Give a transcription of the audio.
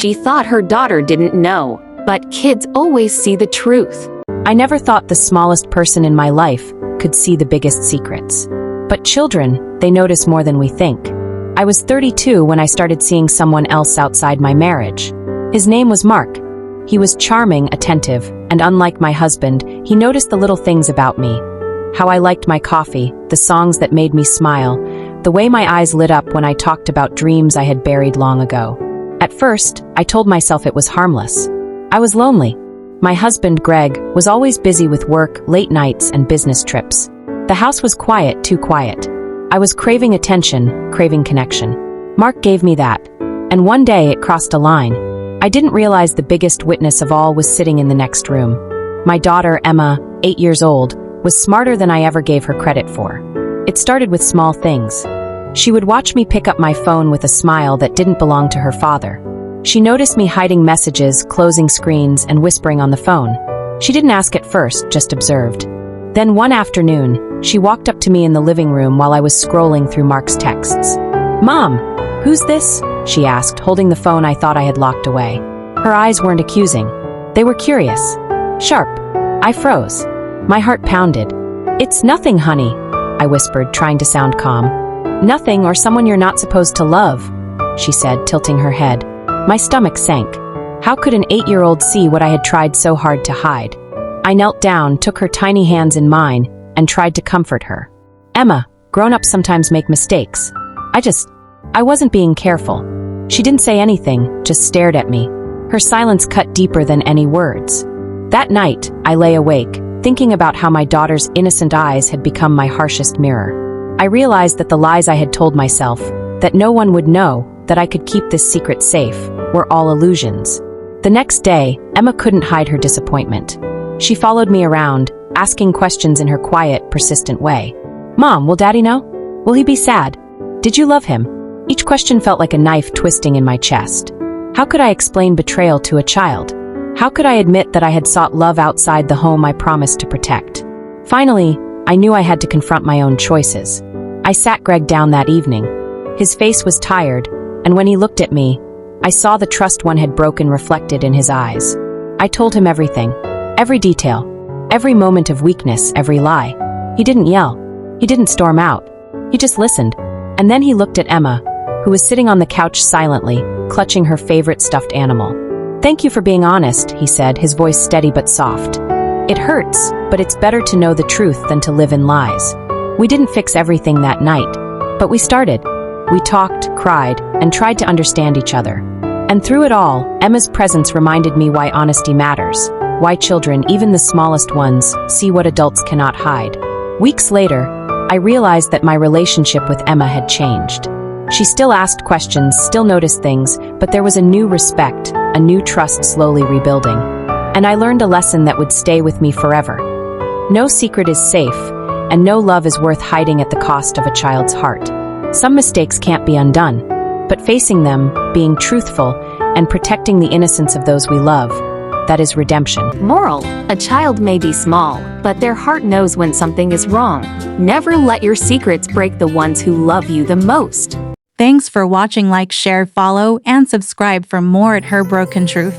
She thought her daughter didn't know, but kids always see the truth. I never thought the smallest person in my life could see the biggest secrets. But children, they notice more than we think. I was 32 when I started seeing someone else outside my marriage. His name was Mark. He was charming, attentive, and unlike my husband, he noticed the little things about me. How I liked my coffee, the songs that made me smile, the way my eyes lit up when I talked about dreams I had buried long ago. At first, I told myself it was harmless. I was lonely. My husband, Greg, was always busy with work, late nights, and business trips. The house was quiet, too quiet. I was craving attention, craving connection. Mark gave me that. And one day it crossed a line. I didn't realize the biggest witness of all was sitting in the next room. My daughter, Emma, 8 years old, was smarter than I ever gave her credit for. It started with small things. She would watch me pick up my phone with a smile that didn't belong to her father. She noticed me hiding messages, closing screens, and whispering on the phone. She didn't ask at first, just observed. Then one afternoon, she walked up to me in the living room while I was scrolling through Mark's texts. "Mom, who's this?" she asked, holding the phone I thought I had locked away. Her eyes weren't accusing. They were curious. Sharp. I froze. My heart pounded. "It's nothing, honey," I whispered, trying to sound calm. "Nothing or someone you're not supposed to love," she said, tilting her head. My stomach sank. How could an 8-year-old see what I had tried so hard to hide? I knelt down, took her tiny hands in mine, and tried to comfort her. "Emma, grown-ups sometimes make mistakes. I wasn't being careful." She didn't say anything, just stared at me. Her silence cut deeper than any words. That night, I lay awake, thinking about how my daughter's innocent eyes had become my harshest mirror. I realized that the lies I had told myself, that no one would know, that I could keep this secret safe, were all illusions. The next day, Emma couldn't hide her disappointment. She followed me around, asking questions in her quiet, persistent way. "Mom, will Daddy know? Will he be sad? Did you love him?" Each question felt like a knife twisting in my chest. How could I explain betrayal to a child? How could I admit that I had sought love outside the home I promised to protect? Finally, I knew I had to confront my own choices. I sat Greg down that evening. His face was tired, and when he looked at me, I saw the trust one had broken reflected in his eyes. I told him everything, every detail, every moment of weakness, every lie. He didn't yell. He didn't storm out. He just listened. And then he looked at Emma, who was sitting on the couch silently, clutching her favorite stuffed animal. "Thank you for being honest," he said, his voice steady but soft. "It hurts, but it's better to know the truth than to live in lies." We didn't fix everything that night, but we started. We talked, cried, and tried to understand each other. And through it all, Emma's presence reminded me why honesty matters, why children, even the smallest ones, see what adults cannot hide. Weeks later, I realized that my relationship with Emma had changed. She still asked questions, still noticed things, but there was a new respect, a new trust slowly rebuilding. And I learned a lesson that would stay with me forever. No secret is safe, and no love is worth hiding at the cost of a child's heart. Some mistakes can't be undone, but facing them, being truthful, and protecting the innocence of those we love, that is redemption. Moral: a child may be small, but their heart knows when something is wrong. Never let your secrets break the ones who love you the most. Thanks for watching. Like, share, follow, and subscribe for more at Her Broken Truth.